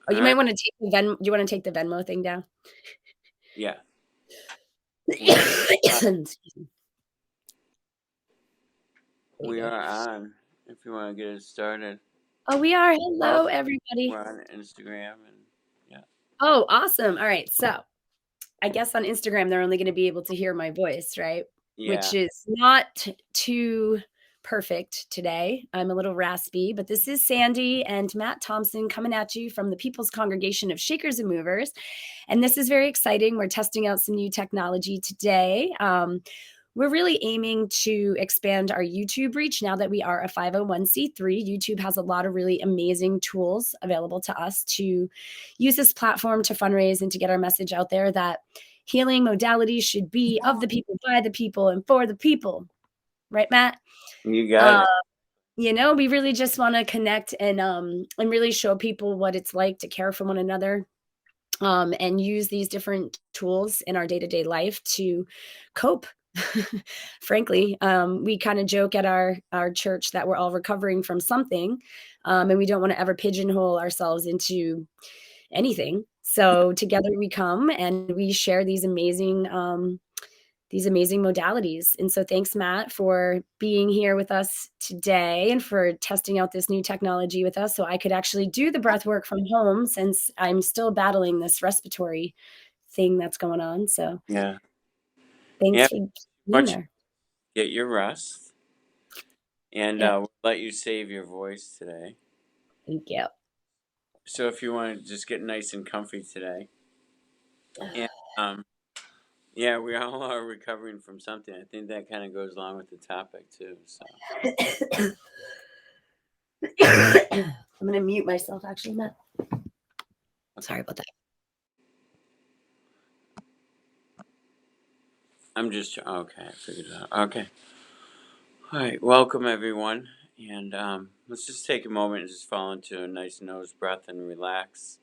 Oh, All you might right. wanna take the you wanna take the Venmo thing down? Yeah. We are, Excuse me. There you we go. are on. If you want to get it started, Oh, we are. well, Hello, we're everybody. on Instagram and yeah. Oh, awesome. All right, so, I guess on Instagram, they're only gonna be able to hear my voice, right? Which Yeah. is not too perfect today. I'm a little raspy, but this is Sandy and Matt Thompson coming at you from the People's Congregation of Shakers and Movers, and this is very exciting. We're testing out some new technology today. We're really aiming to expand our YouTube reach now that we are a 501c3. YouTube has a lot of really amazing tools available to us to use this platform to fundraise and to get our message out there that healing modalities should be of the people, by the people, and for the people. Right, Matt? You got Uh, it. we really just want to connect and really show people what it's like to care for one another, and use these different tools in our day-to-day life to cope. Frankly, we kind of joke at our church that we're all recovering from something, and we don't want to ever pigeonhole ourselves into anything. So together we come and we share these amazing modalities. And so thanks, Matt, for being here with us today and for testing out this new technology with us so I could actually do the breath work from home since I'm still battling this respiratory thing that's going on. So Yeah. Yeah. thanks for Why being don't you there. get your rest and Yeah, we'll let you save your voice today. thank you. So if you want to just get nice and comfy today. And yeah, we all are recovering from something. I think that kind of goes along with the topic too. So I'm going to mute myself, actually, Matt. okay. Sorry about that. I'm just okay, I figured it out. Okay. All right, welcome everyone. And let's just take a moment and just fall into a nice nose breath and relax.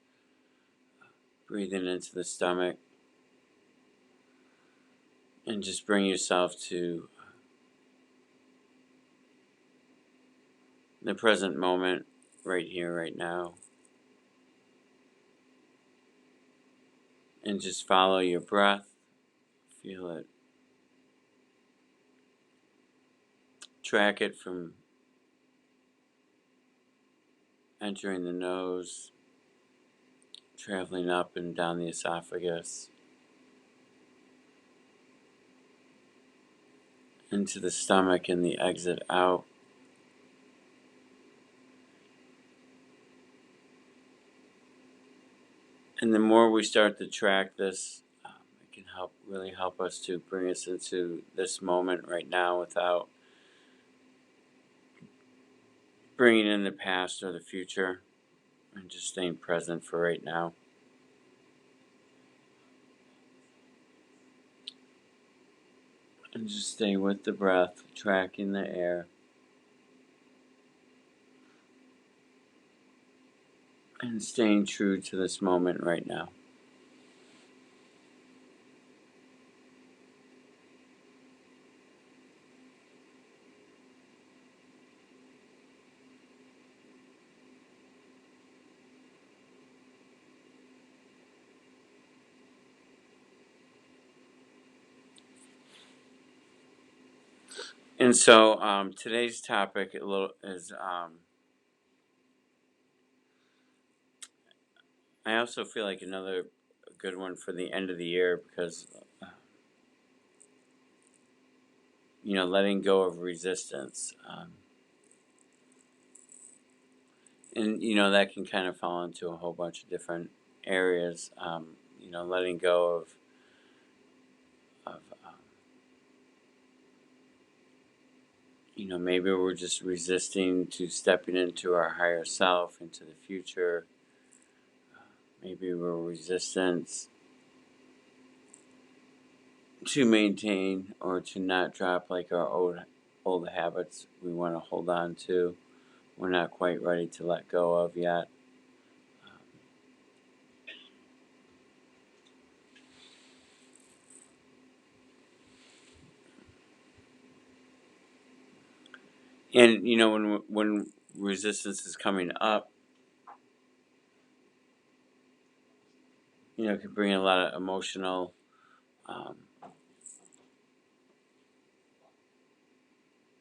Breathing into the stomach and just bring yourself to the present moment, right here, right now. And just follow your breath. Feel it. Track it from entering the nose, traveling up and down the esophagus, into the stomach and the exit out. And the more we start to track this, it can really help us to bring us into this moment right now without bringing in the past or the future, and just staying present for right now. And just stay with the breath, tracking the air, and staying true to this moment right now. And so today's topic is I also feel like another good one for the end of the year because letting go of resistance, and that can kind of fall into a whole bunch of different areas. Letting go of maybe we're just resisting to stepping into our higher self, into the future. Maybe we're resistant to maintain or to not drop like our old habits we want to hold on to. We're not quite ready to let go of yet. Um, and when resistance is coming up, can bring a lot of emotional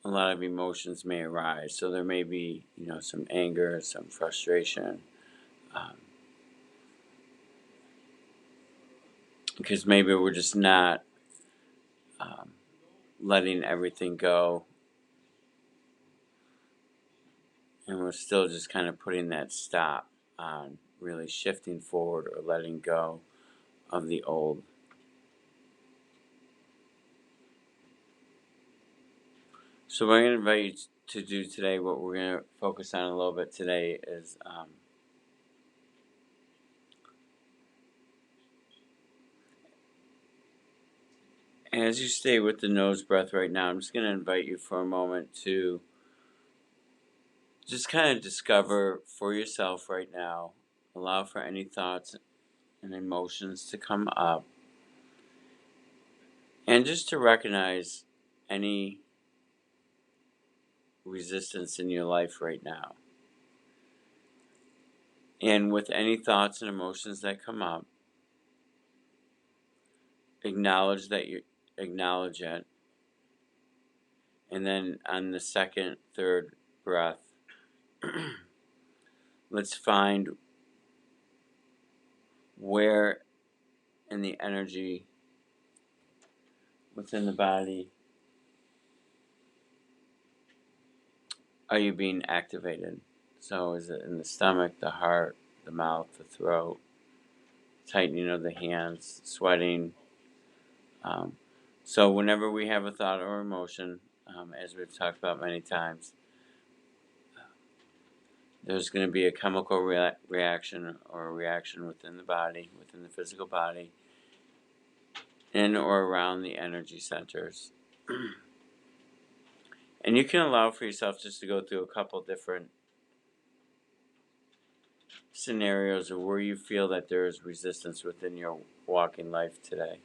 a lot of emotions may arise. So there may be, some anger, some frustration, because maybe we're just not um, letting everything go, and we're still just kind of putting that stop on really shifting forward or letting go of the old. So what I'm going to invite you to do today, what we're going to focus on a little bit today is as you stay with the nose breath right now, I'm just going to invite you for a moment to just kind of discover for yourself right now, allow for any thoughts and emotions to come up, and just to recognize any resistance in your life right now. And with any thoughts and emotions that come up, acknowledge it. And then on the second, third breath, let's find where in the energy within the body are you being activated. So is it in the stomach, the heart, the mouth, the throat, tightening of the hands, sweating? So whenever we have a thought or emotion, as we've talked about many times, there's going to be a chemical reaction or a reaction within the body, within the physical body, in or around the energy centers. And you can allow for yourself just to go through a couple different scenarios of where you feel that there is resistance within your walking life today.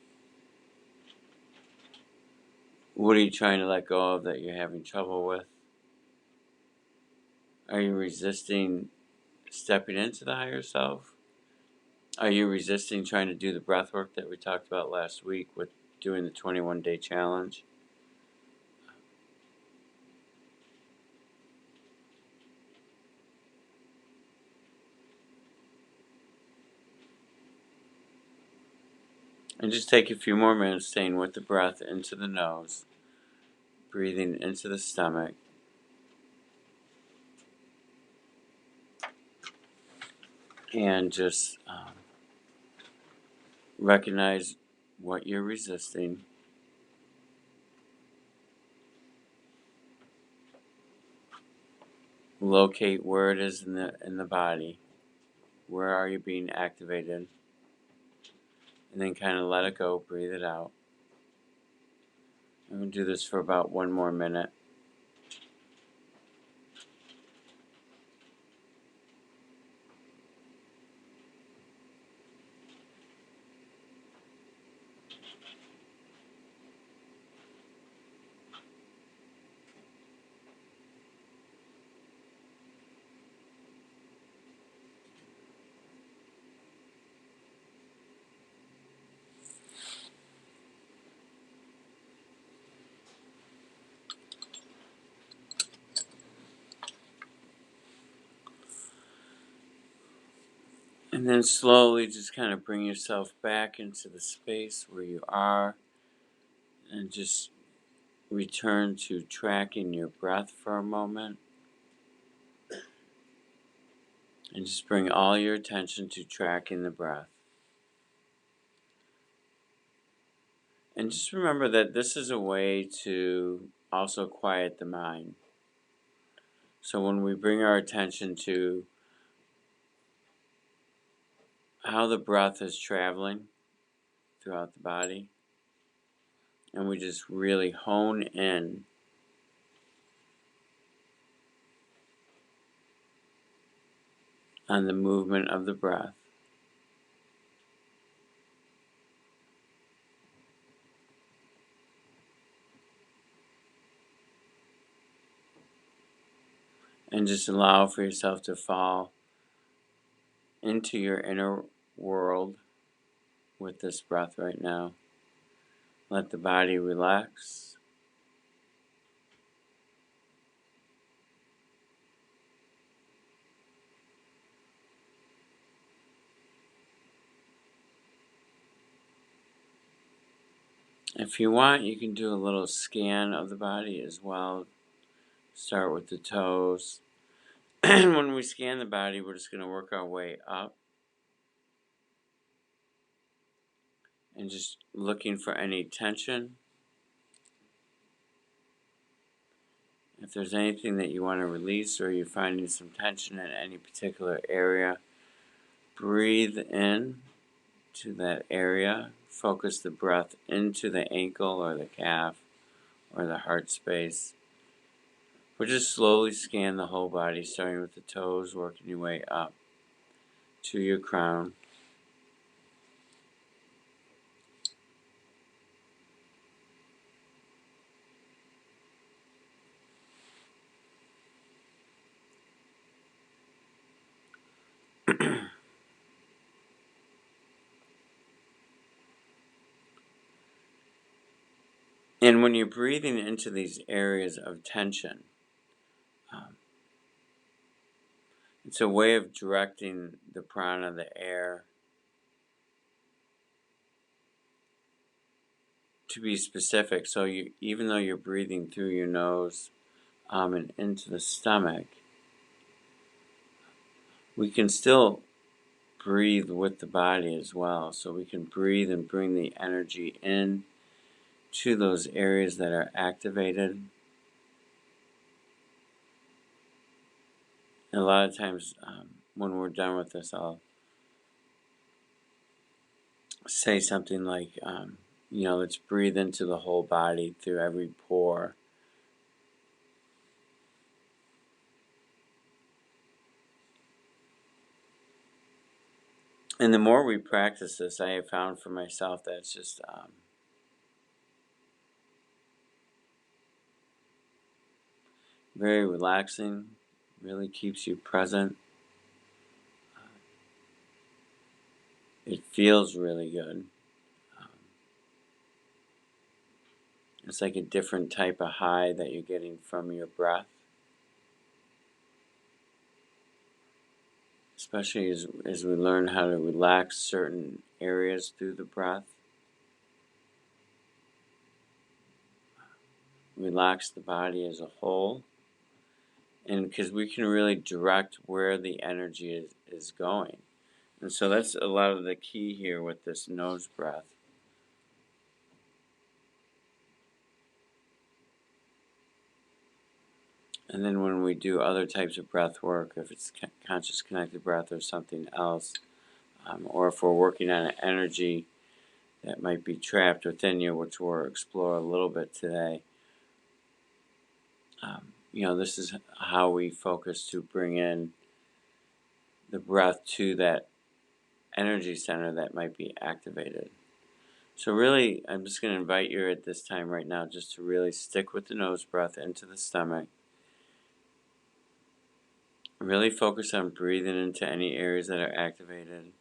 What are you trying to let go of that you're having trouble with? Are you resisting stepping into the higher self? Are you resisting trying to do the breath work that we talked about last week with doing the 21-day challenge? And just take a few more minutes staying with the breath into the nose, breathing into the stomach, and just recognize what you're resisting. Locate where it is in the body. Where are you being activated? And then kind of let it go, breathe it out. I'm going to do this for about 1 more minute. And then slowly just kind of bring yourself back into the space where you are and just return to tracking your breath for a moment. And just bring all your attention to tracking the breath. And just remember that this is a way to also quiet the mind. So when we bring our attention to how the breath is traveling throughout the body, and we just really hone in on the movement of the breath, and just allow for yourself to fall into your inner world with this breath right now. Let the body relax. If you want, you can do a little scan of the body as well. Start with the toes. And when we scan the body, we're just going to work our way up. And just looking for any tension. If there's anything that you want to release or you're finding some tension in any particular area, breathe in to that area. Focus the breath into the ankle or the calf or the heart space. Or just slowly scan the whole body, starting with the toes, working your way up to your crown. And when you're breathing into these areas of tension, it's a way of directing the prana, the air, to be specific. So even though you're breathing through your nose and into the stomach, we can still breathe with the body as well. So we can breathe and bring the energy in to those areas that are activated. And a lot of times when we're done with this, I'll say something like, let's breathe into the whole body through every pore. And the more we practice this, I have found for myself that it's just very relaxing, really keeps you present. It feels really good. It's like a different type of high that you're getting from your breath. Especially as we learn how to relax certain areas through the breath. Relax the body as a whole. And because we can really direct where the energy is going. And so that's a lot of the key here with this nose breath. And then when we do other types of breath work, if it's conscious connected breath or something else, or if we're working on an energy that might be trapped within you, which we'll explore a little bit today, this is how we focus to bring in the breath to that energy center that might be activated. So really, I'm just going to invite you at this time right now just to really stick with the nose breath into the stomach. Really focus on breathing into any areas that are activated.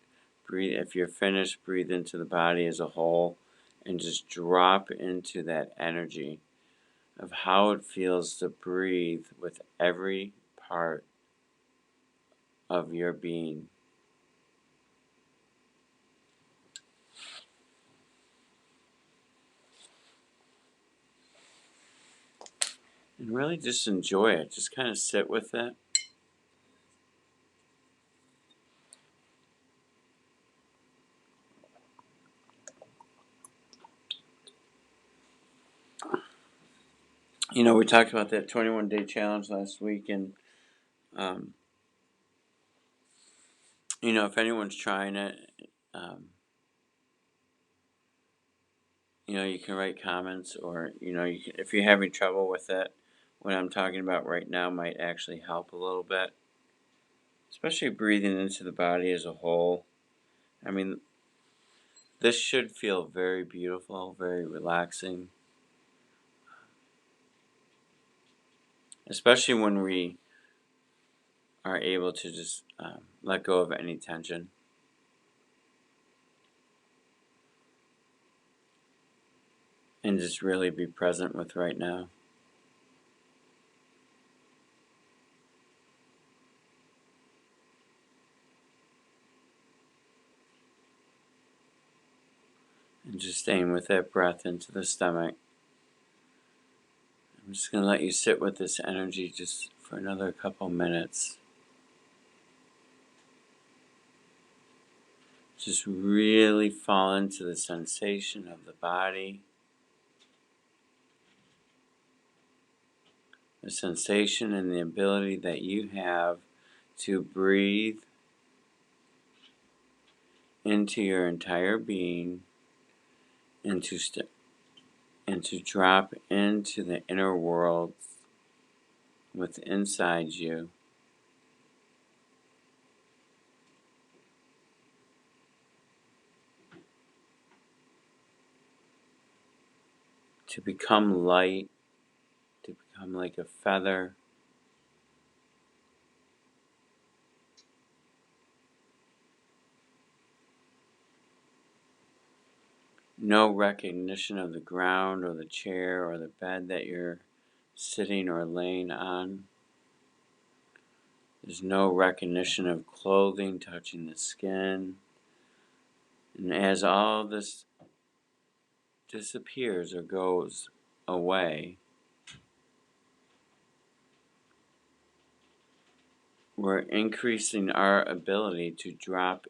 Breathe. If you're finished, breathe into the body as a whole and just drop into that energy of how it feels to breathe with every part of your being. And really just enjoy it. Just kind of sit with it. We talked about that 21-day challenge last week, and if anyone's trying it, you can write comments, or if you're having trouble with it, what I'm talking about right now might actually help a little bit, especially breathing into the body as a whole. I mean, this should feel very beautiful, very relaxing, especially when we are able to just let go of any tension. and just really be present with right now. And just staying with that breath into the stomach. I'm just going to let you sit with this energy just for another couple minutes. Just really fall into the sensation of the body, the sensation and the ability that you have to breathe into your entire being and to drop into the inner world with inside you. To become light, to become like a feather. No recognition of the ground or the chair or the bed that you're sitting or laying on. There's no recognition of clothing touching the skin. And as all this disappears or goes away, we're increasing our ability to drop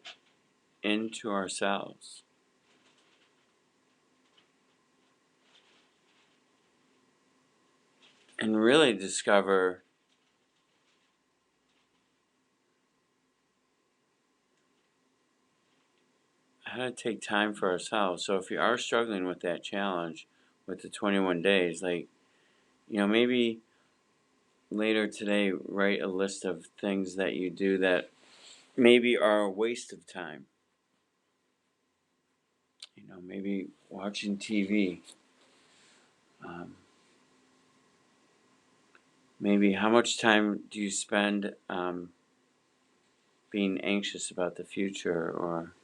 into ourselves. And really discover how to take time for ourselves. So if you are struggling with that challenge with the 21 days, maybe later today write a list of things that you do that maybe are a waste of time. Maybe watching TV. Maybe how much time do you spend being anxious about the future, or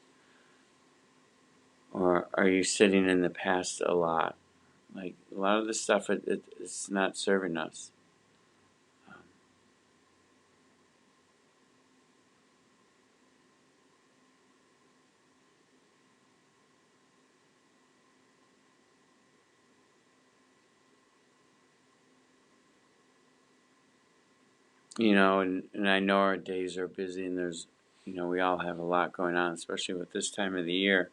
are you sitting in the past a lot? Like a lot of this stuff, it's not serving us. And I know our days are busy, and there's, we all have a lot going on, especially with this time of the year.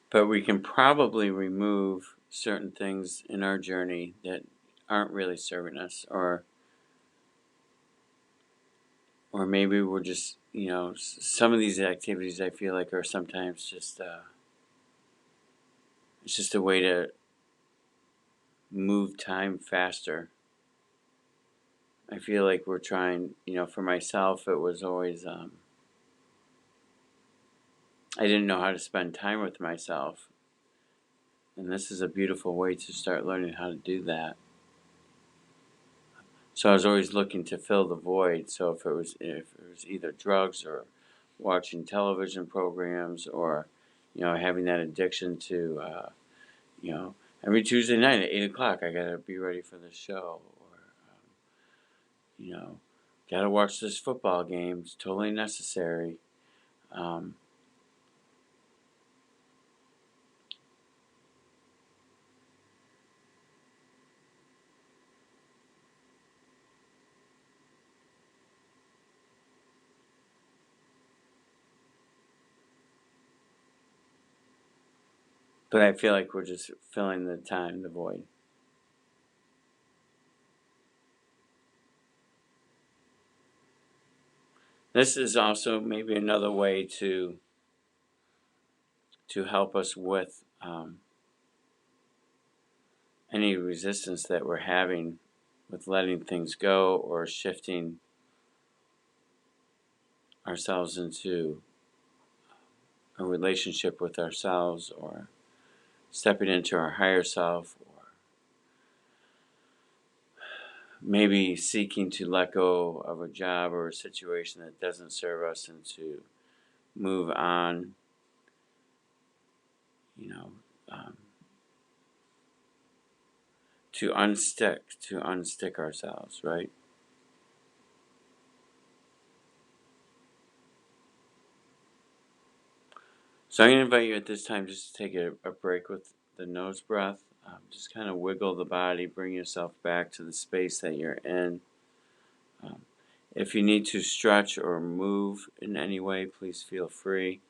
But we can probably remove certain things in our journey that aren't really serving us, or maybe we're just, some of these activities I feel like are sometimes just, it's just a way to move time faster. I feel like we're trying, for myself, it was always, I didn't know how to spend time with myself. And this is a beautiful way to start learning how to do that. So I was always looking to fill the void. So if it was either drugs or watching television programs, or having that addiction to every Tuesday night at 8:00 I gotta be ready for the show, or gotta watch this football game. It's totally necessary. But I feel like we're just filling the void. This is also maybe another way to help us with any resistance that we're having with letting things go, or shifting ourselves into a relationship with ourselves, or stepping into our higher self, or maybe seeking to let go of a job or a situation that doesn't serve us, and to move on you know, um, to unstick ourselves, right? So I'm going to invite you at this time just to take a break with the nose breath. Just kind of wiggle the body, bring yourself back to the space that you're in. Um, if you need to stretch or move in any way, please feel free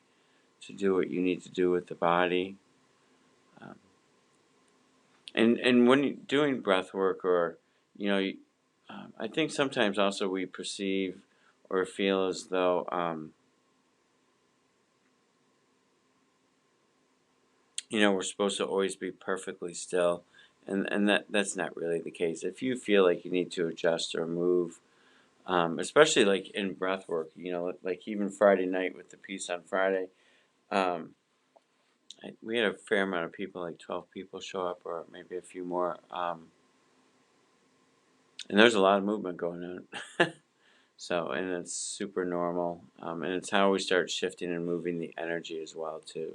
to do what you need to do with the body. Um, and when you're doing breath work, or I think sometimes also we perceive or feel as though we're supposed to always be perfectly still, and that's not really the case. If you feel like you need to adjust or move, especially like in breath work, like even Friday night with the piece on Friday, we had a fair amount of people, like 12 people show up, or maybe a few more, and there's a lot of movement going on. So, and it's super normal, and it's how we start shifting and moving the energy as well too.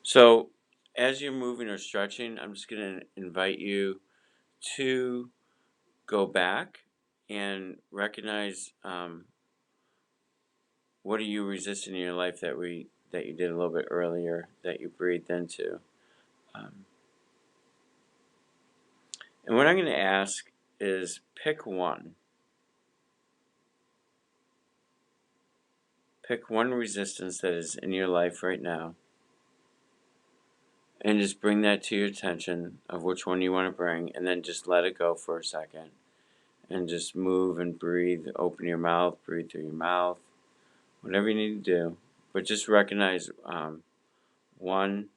So as you're moving or stretching, I'm just going to invite you to go back and recognize what are you resisting in your life that you did a little bit earlier that you breathed into. Um, and what I'm going to ask is pick one. Pick one resistance that is in your life right now, and just bring that to your attention of which one you want to bring, and then just let it go for a second. And just move and breathe. Open your mouth, breathe through your mouth, whatever you need to do. But just recognize one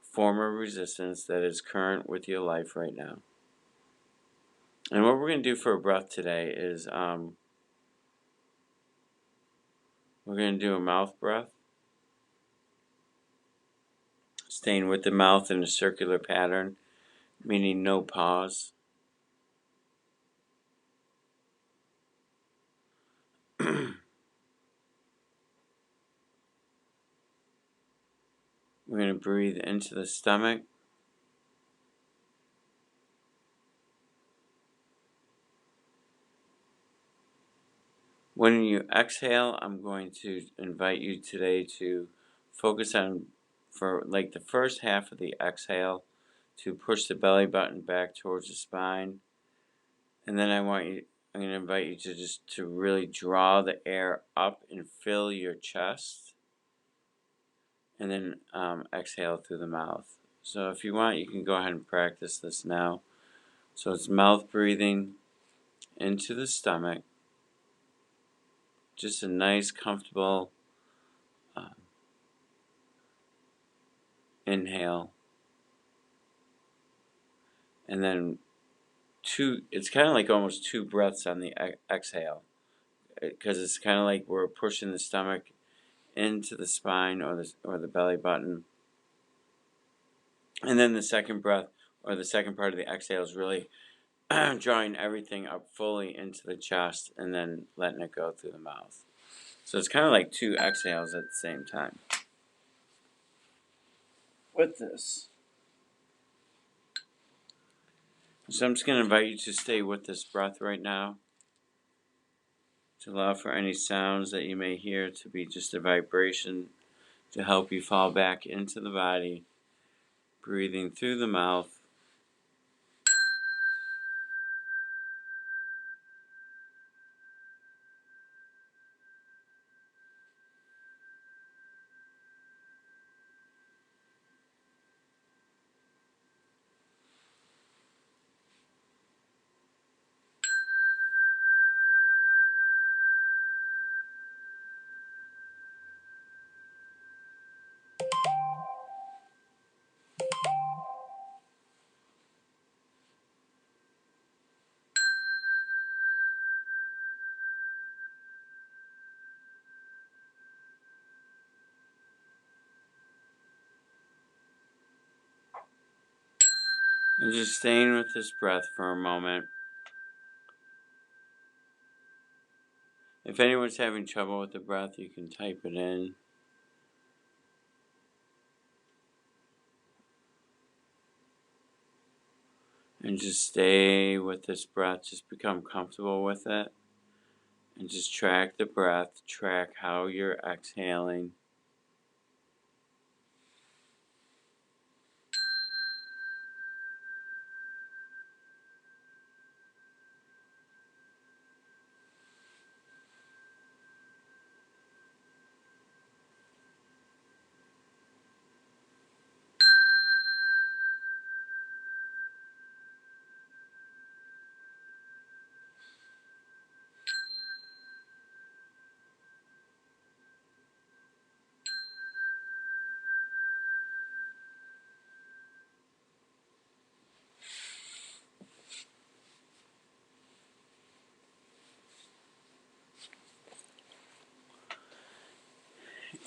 form of resistance that is current with your life right now. And what we're going to do for a breath today is we're going to do a mouth breath, staying with the mouth in a circular pattern, meaning no pause. We're going to breathe into the stomach. When you exhale, I'm going to invite you today to focus on, for like the first half of the exhale, to push the belly button back towards the spine. And then I'm going to invite you to really draw the air up and fill your chest. And then exhale through the mouth. So if you want, you can go ahead and practice this now. So it's mouth breathing into the stomach. Just a nice, comfortable inhale. And then it's kind of like almost two breaths on the exhale. Because it's kind of like we're pushing the stomach into the spine or the belly button. And then the second breath, or the second part of the exhale, is really drawing everything up fully into the chest and then letting it go through the mouth. So it's kind of like two exhales at the same time. With this. So I'm just going to invite you to stay with this breath right now, to allow for any sounds that you may hear to be just a vibration to help you fall back into the body, breathing through the mouth. And just staying with this breath for a moment. If anyone's having trouble with the breath, you can type it in. And just stay with this breath. Just become comfortable with it. And just track the breath. Track how you're exhaling.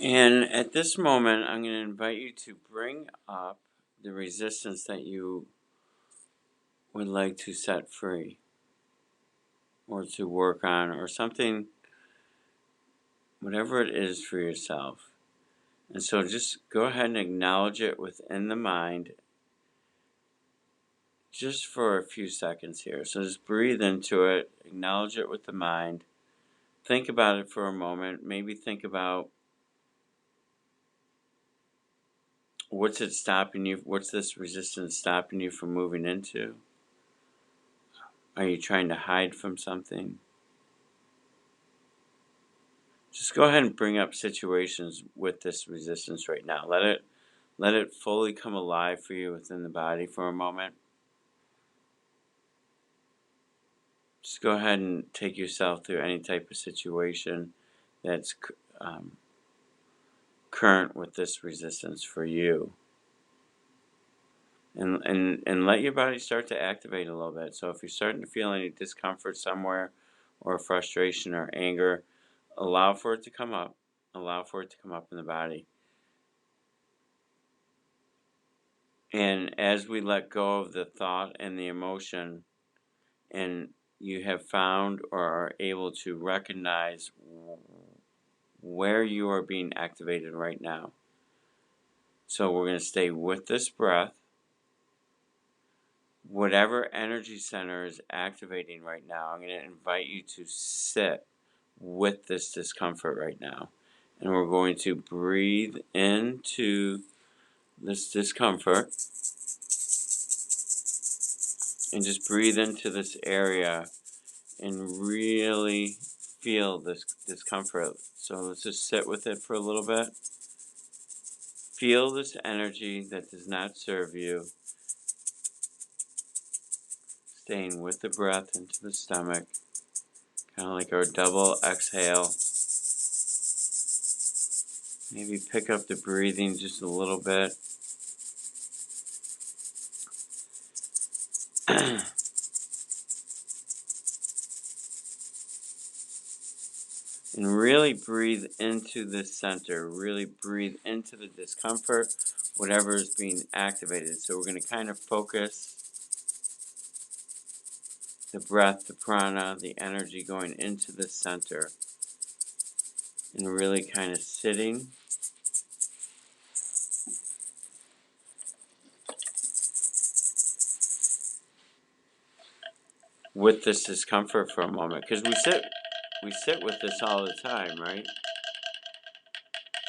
And at this moment, I'm going to invite you to bring up the resistance that you would like to set free or to work on, or something, whatever it is for yourself. And so just go ahead and acknowledge it within the mind just for a few seconds here. So just breathe into it, acknowledge it with the mind, think about it for a moment, maybe think about what's it stopping you, what's this resistance stopping you from moving into? Are you trying to hide from something? Just go ahead and bring up situations with this resistance right now. Let it fully come alive for you within the body for a moment. Just go ahead and take yourself through any type of situation that's current with this resistance for you. And let your body start to activate a little bit. So if you're starting to feel any discomfort somewhere, or frustration or anger, allow for it to come up. Allow for it to come up in the body. And as we let go of the thought and the emotion, and you have found or are able to recognize where you are being activated right now. So we're going to stay with this breath. Whatever energy center is activating right now, I'm going to invite you to sit with this discomfort right now. And we're going to breathe into this discomfort and just breathe into this area and really feel this discomfort. So let's just sit with it for a little bit. Feel this energy that does not serve you. Staying with the breath into the stomach. Kind of like our double exhale. Maybe pick up the breathing just a little bit. And really breathe into this center. Really breathe into the discomfort, whatever is being activated. So we're going to kind of focus the breath, the prana, the energy going into the center. And really kind of sitting with this discomfort for a moment. Because we sit with this all the time, right?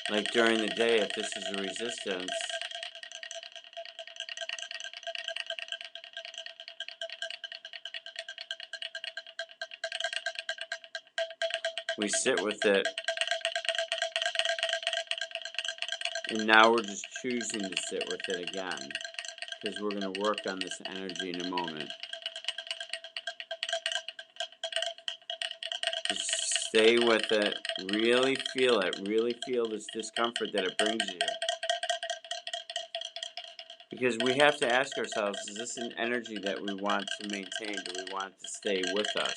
Like during the day, if this is a resistance, we sit with it, and now we're just choosing to sit with it again, because we're going to work on this energy in a moment. Just stay with it, really feel this discomfort that it brings you. Because we have to ask ourselves, is this an energy that we want to maintain? Do we want it to stay with us?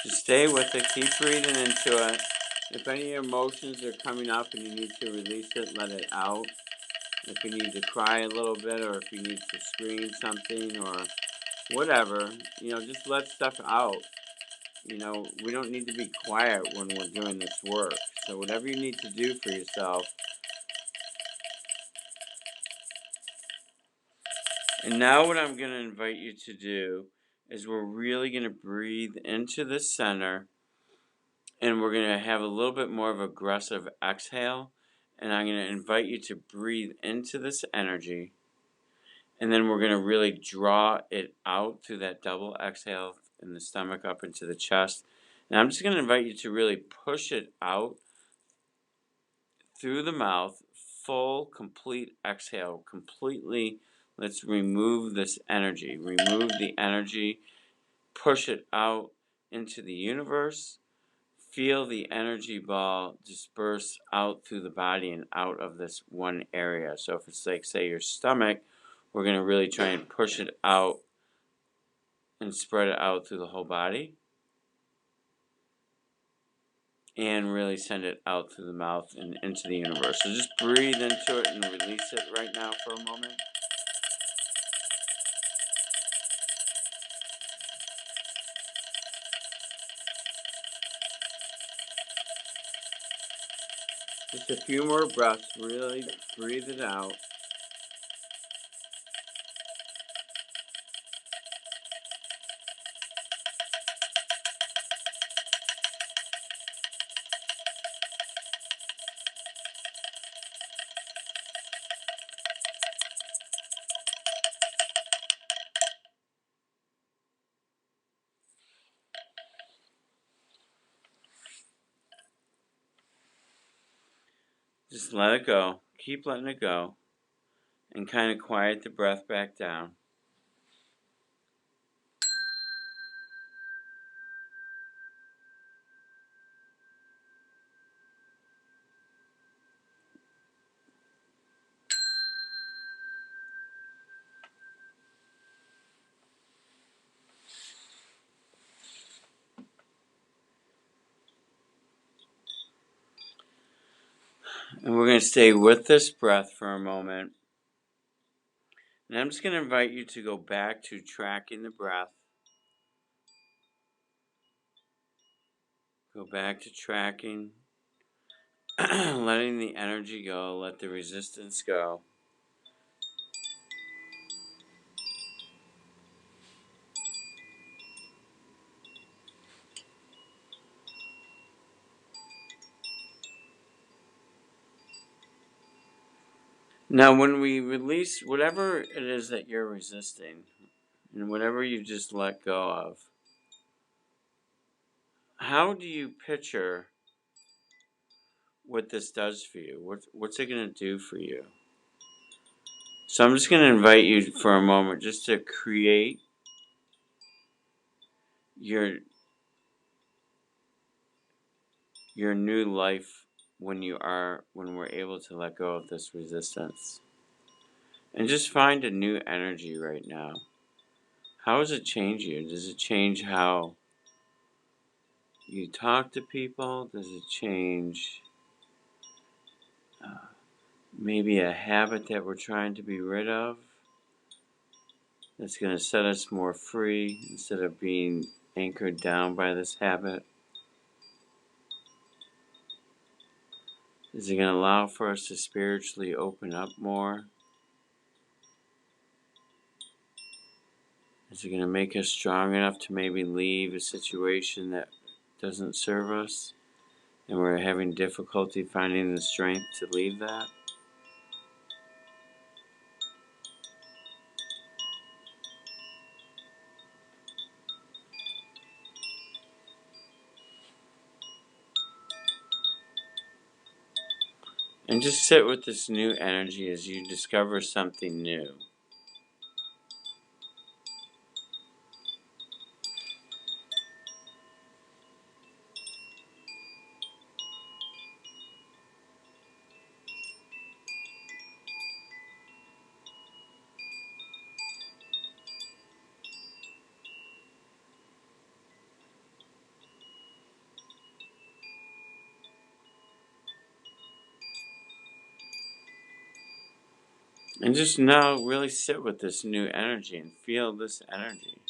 Just stay with it. Keep breathing into it. If any emotions are coming up and you need to release it, let it out. If you need to cry a little bit, or if you need to scream something, or whatever, just let stuff out. We don't need to be quiet when we're doing this work. So whatever you need to do for yourself. And now what I'm going to invite you to do is we're really going to breathe into the center, and we're going to have a little bit more of an aggressive exhale. And I'm going to invite you to breathe into this energy. And then we're going to really draw it out through that double exhale in the stomach up into the chest. And I'm just going to invite you to really push it out through the mouth, full, complete exhale, completely. Let's remove this energy. Remove the energy, push it out into the universe. Feel the energy ball disperse out through the body and out of this one area. So if it's like, say, your stomach, we're going to really try and push it out and spread it out through the whole body. And really send it out through the mouth and into the universe. So just breathe into it and release it right now for a moment. Just a few more breaths. Really breathe it out. Just let it go. Keep letting it go. And kind of quiet the breath back down. And we're going to stay with this breath for a moment. And I'm just going to invite you to go back to tracking the breath. Go back to tracking. Letting the energy go. Let the resistance go. Now, when we release whatever it is that you're resisting, and whatever you just let go of, how do you picture what this does for you? What's it going to do for you? So I'm just going to invite you for a moment just to create your new life when we're able to let go of this resistance. And just find a new energy right now. How does it change you? Does it change how you talk to people? Does it change maybe a habit that we're trying to be rid of? That's going to set us more free instead of being anchored down by this habit. Is it going to allow for us to spiritually open up more? Is it going to make us strong enough to maybe leave a situation that doesn't serve us and we're having difficulty finding the strength to leave that? And just sit with this new energy as you discover something new. And just now really sit with this new energy and feel this energy.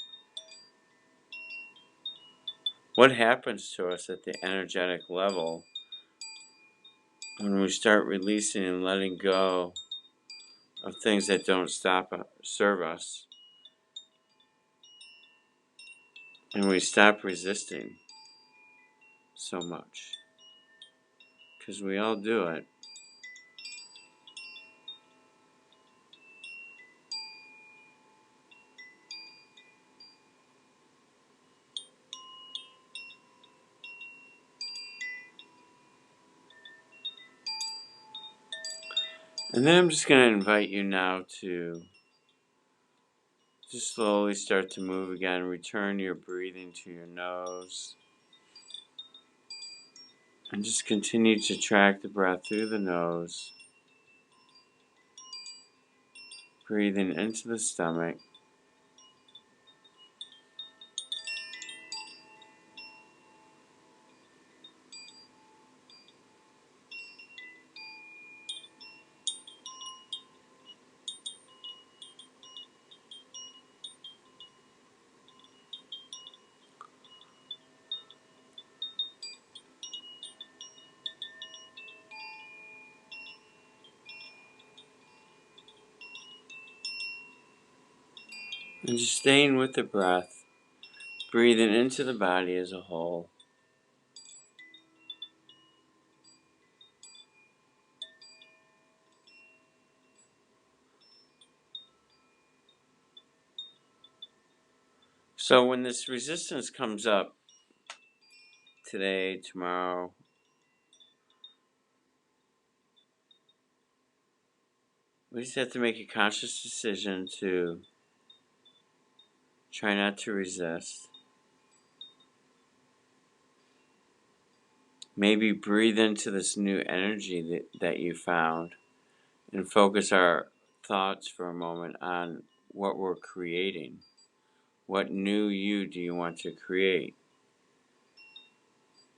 What happens to us at the energetic level when we start releasing and letting go of things that don't serve us, and we stop resisting so much? Because we all do it. And then I'm just going to invite you now to just slowly start to move again. Return your breathing to your nose. And just continue to track the breath through the nose. Breathing into the stomach. And just staying with the breath. Breathing into the body as a whole. So when this resistance comes up today, tomorrow, we just have to make a conscious decision to try not to resist. Maybe breathe into this new energy that you found and focus our thoughts for a moment on what we're creating. What new you do you want to create?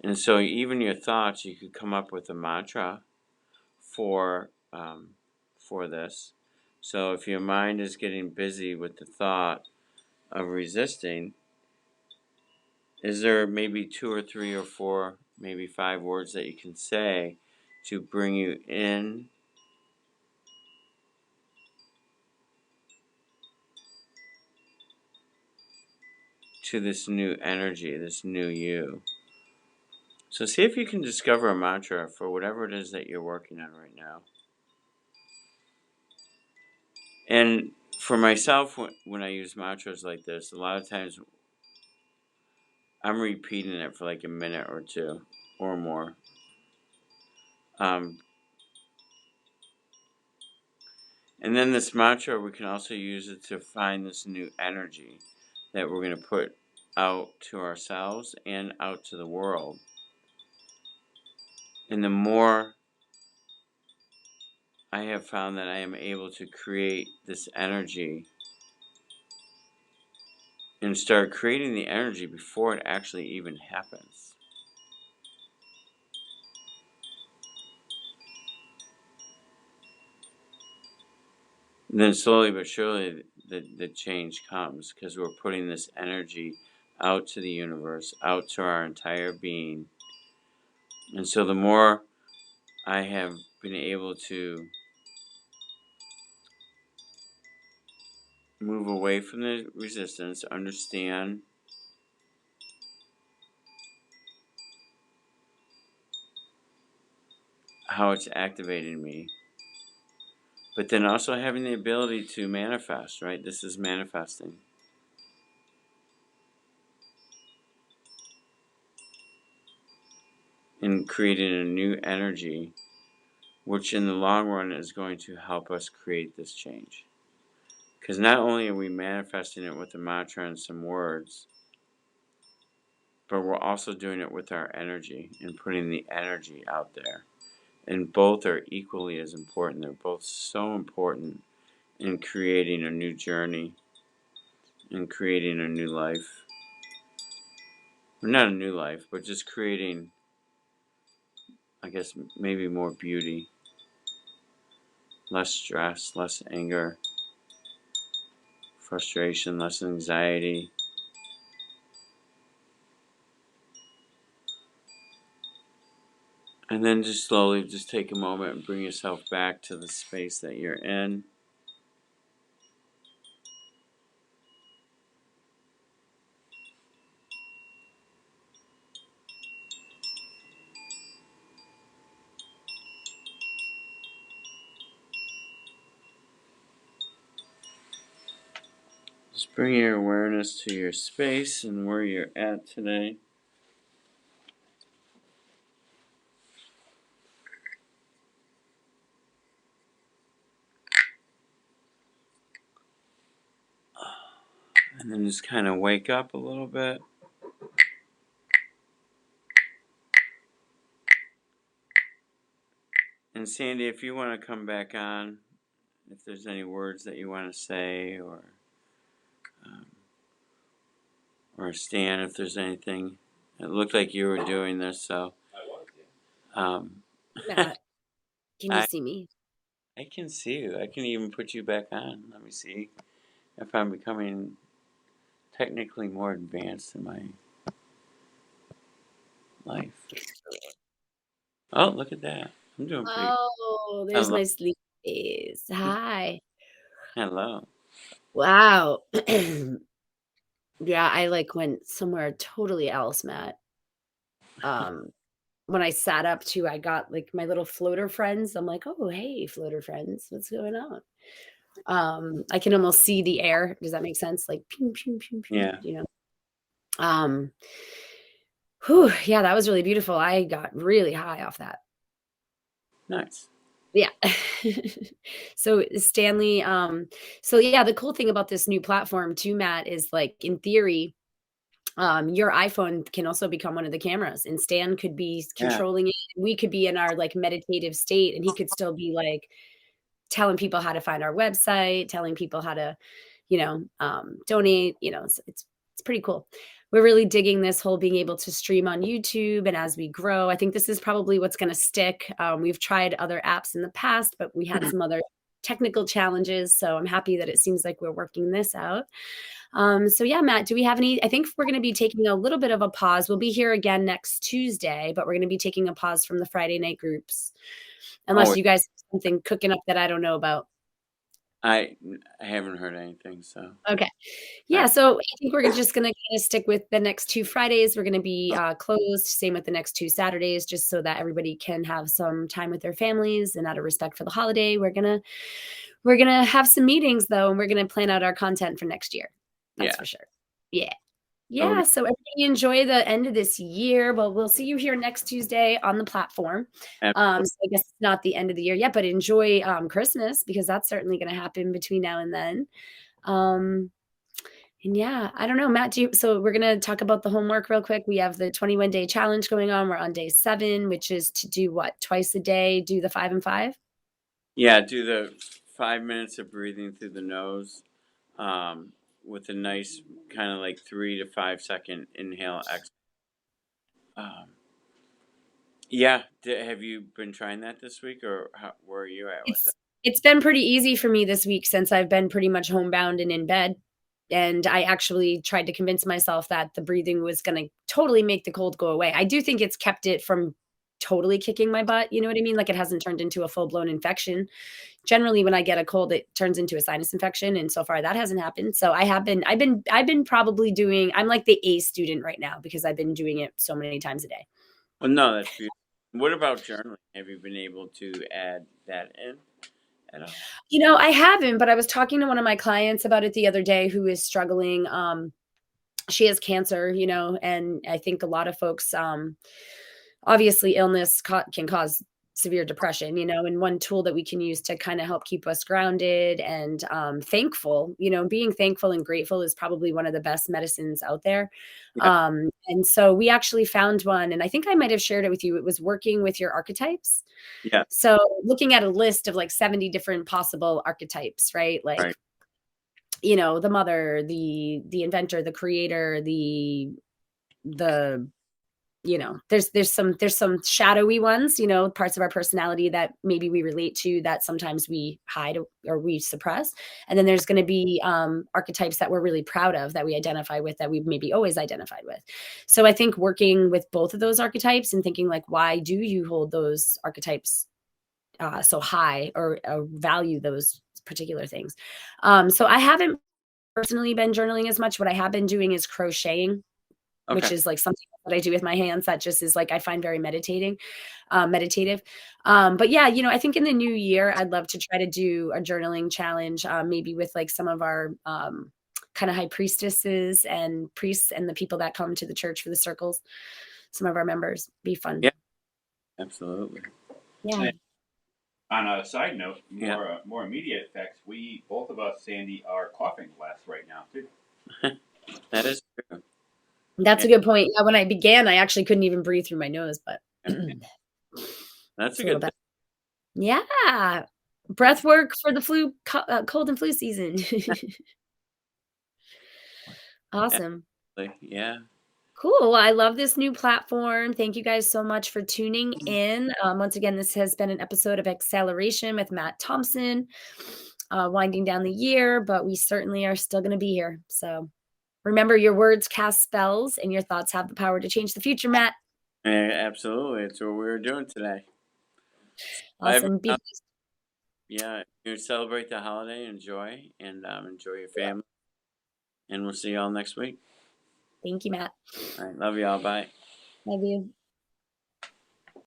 And so even your thoughts, you could come up with a mantra for this. So if your mind is getting busy with the thought of resisting, is there maybe 2 or 3 or 4, maybe 5 words that you can say to bring you in to this new energy, this new you? So see if you can discover a mantra for whatever it is that you're working on right now. And for myself, when I use mantras like this, a lot of times I'm repeating it for like a minute or two or more. And then this mantra, we can also use it to find this new energy that we're going to put out to ourselves and out to the world. And the more I have found that I am able to create this energy and start creating the energy before it actually even happens. And then slowly but surely the change comes because we're putting this energy out to the universe, out to our entire being. And so the more I have been able to move away from the resistance, understand how it's activating me, but then also having the ability to manifest, right? This is manifesting. And creating a new energy, which in the long run is going to help us create this change. Because not only are we manifesting it with a mantra and some words, but we're also doing it with our energy and putting the energy out there. And both are equally as important. They're both so important in creating a new journey and creating a new life. Well, not a new life, but just creating, I guess, maybe more beauty less stress, less anger, frustration, less anxiety. And then just slowly just take a moment and bring yourself back to the space that you're in. Just bring your awareness to your space and where you're at today. And then just kind of wake up a little bit. And Sandy, if you want to come back on, if there's any words that you want to say, um, or Stan, if there's anything. It looked like you were doing this, so. Um, Matt, can you I see me? I can see you. I can even put you back on. Let me see if I'm becoming technically more advanced in my life. Oh, look at that. I'm doing pretty good. Oh, there's Hello. my sleep face. Hi. Hello. Wow. Yeah, I like went somewhere totally else, Matt. Um, when I sat up too, I got like my little floater friends. I'm like, oh, hey, floater friends, what's going on? I can almost see the air. Does that make sense? Like, pew, pew, pew, pew, Yeah. you know. Um, Whew, yeah, that was really beautiful. I got really high off that. Nice. Yeah. So Stanley, so yeah, the cool thing about this new platform too, Matt, is like in theory, your iPhone can also become one of the cameras and Stan could be Yeah. controlling it. We could be in our like meditative state and he could still be like telling people how to find our website, telling people how to, donate, it's pretty cool. We're really digging this whole being able to stream on YouTube. And as we grow, I think this is probably what's going to stick. We've tried other apps in the past, but we had some other technical challenges. So I'm happy that it seems like we're working this out. So yeah, Matt, do we have any? I think we're going to be taking a little bit of a pause. We'll be here again next Tuesday, but we're going to be taking a pause from the Friday night groups, Oh, unless you guys have something cooking up that I don't know about. I I haven't heard anything, so. Okay. I, Yeah, so I think we're just gonna kinda stick with the next 2 Fridays. We're gonna be, closed, same with the next 2 Saturdays, just so that everybody can have some time with their families and out of respect for the holiday. We're gonna have some meetings, though, and we're gonna plan out our content for next year. That's yeah. for sure. Yeah. So Yeah, so everybody enjoy the end of this year. Well, we'll see you here next Tuesday on the platform. absolutely. So I guess it's not the end of the year yet, but enjoy, Christmas because that's certainly gonna happen between now and then. Um and yeah, I don't know, Matt, so we're gonna talk about the homework real quick. We have the 21-day challenge going on. We're on day 7, which is to do what? Twice a day, do the 5 and 5? Yeah, do the 5 minutes of breathing through the nose, with a nice kind of like 3 to 5 second inhale, exhale. Um, yeah, have you been trying that this week, or where are you at with that? It's been pretty easy for me this week since I've been pretty much homebound and in bed. And I actually tried to convince myself that the breathing was gonna totally make the cold go away. I do think it's kept it from totally kicking my butt, you know what I mean? Like, it hasn't turned into a full-blown infection. Generally, when I get a cold, it turns into a sinus infection, and so far that hasn't happened. So I've been probably doing I'm like the A student right now because I've been doing it so many times a day. Well, no, that's beautiful. What about journaling? Have you been able to add that in at all? I haven't, but I was talking to one of my clients about it the other day who is struggling. She has cancer, and I think a lot of folks, obviously illness can cause severe depression, and one tool that we can use to kind of help keep us grounded and thankful, being thankful and grateful is probably one of the best medicines out there. Yeah, And so we actually found one, and I think I might have shared it with you. It was working with your archetypes. yeah, So looking at a list of like 70 different possible archetypes, right? Like, right. the mother, the inventor, the creator, the there's some shadowy ones, parts of our personality that maybe we relate to that sometimes we hide or we suppress. And then there's going to be archetypes that we're really proud of, that we identify with, that we've maybe always identified with. So I think working with both of those archetypes and thinking like, why do you hold those archetypes so high, or value those particular things? So I haven't personally been journaling as much. What I have been doing is crocheting, which Okay. is like something that I do with my hands that just is like, I find very meditative. But yeah, I think in the new year, I'd love to try to do a journaling challenge, maybe with like some of our kind of high priestesses and priests and the people that come to the church for the circles. Some of our members. Be fun. Yeah, absolutely. Yeah. On a side note, Yeah. more immediate effects. We both of us, Sandy, are coughing less right now too. That is true. That's Yeah, a good point. Yeah, when I began, I actually couldn't even breathe through my nose, but yeah. That's it's a a little good better. thing. Yeah. Breath work for the cold and flu season. Awesome. Absolutely. Yeah. Cool. Well, I love this new platform. Thank you guys so much for tuning in. Once again, this has been an episode of Acceleration with Matt Thompson, winding down the year, but we certainly are still going to be here. So remember, your words cast spells and your thoughts have the power to change the future, Matt. Yeah, absolutely. It's what we were doing today. Everyone, Awesome. Be blessed. yeah, you celebrate the holiday, enjoy, and enjoy your family. And we'll see you all next week. Thank you, Matt. All right. Love you all. Bye. Love you.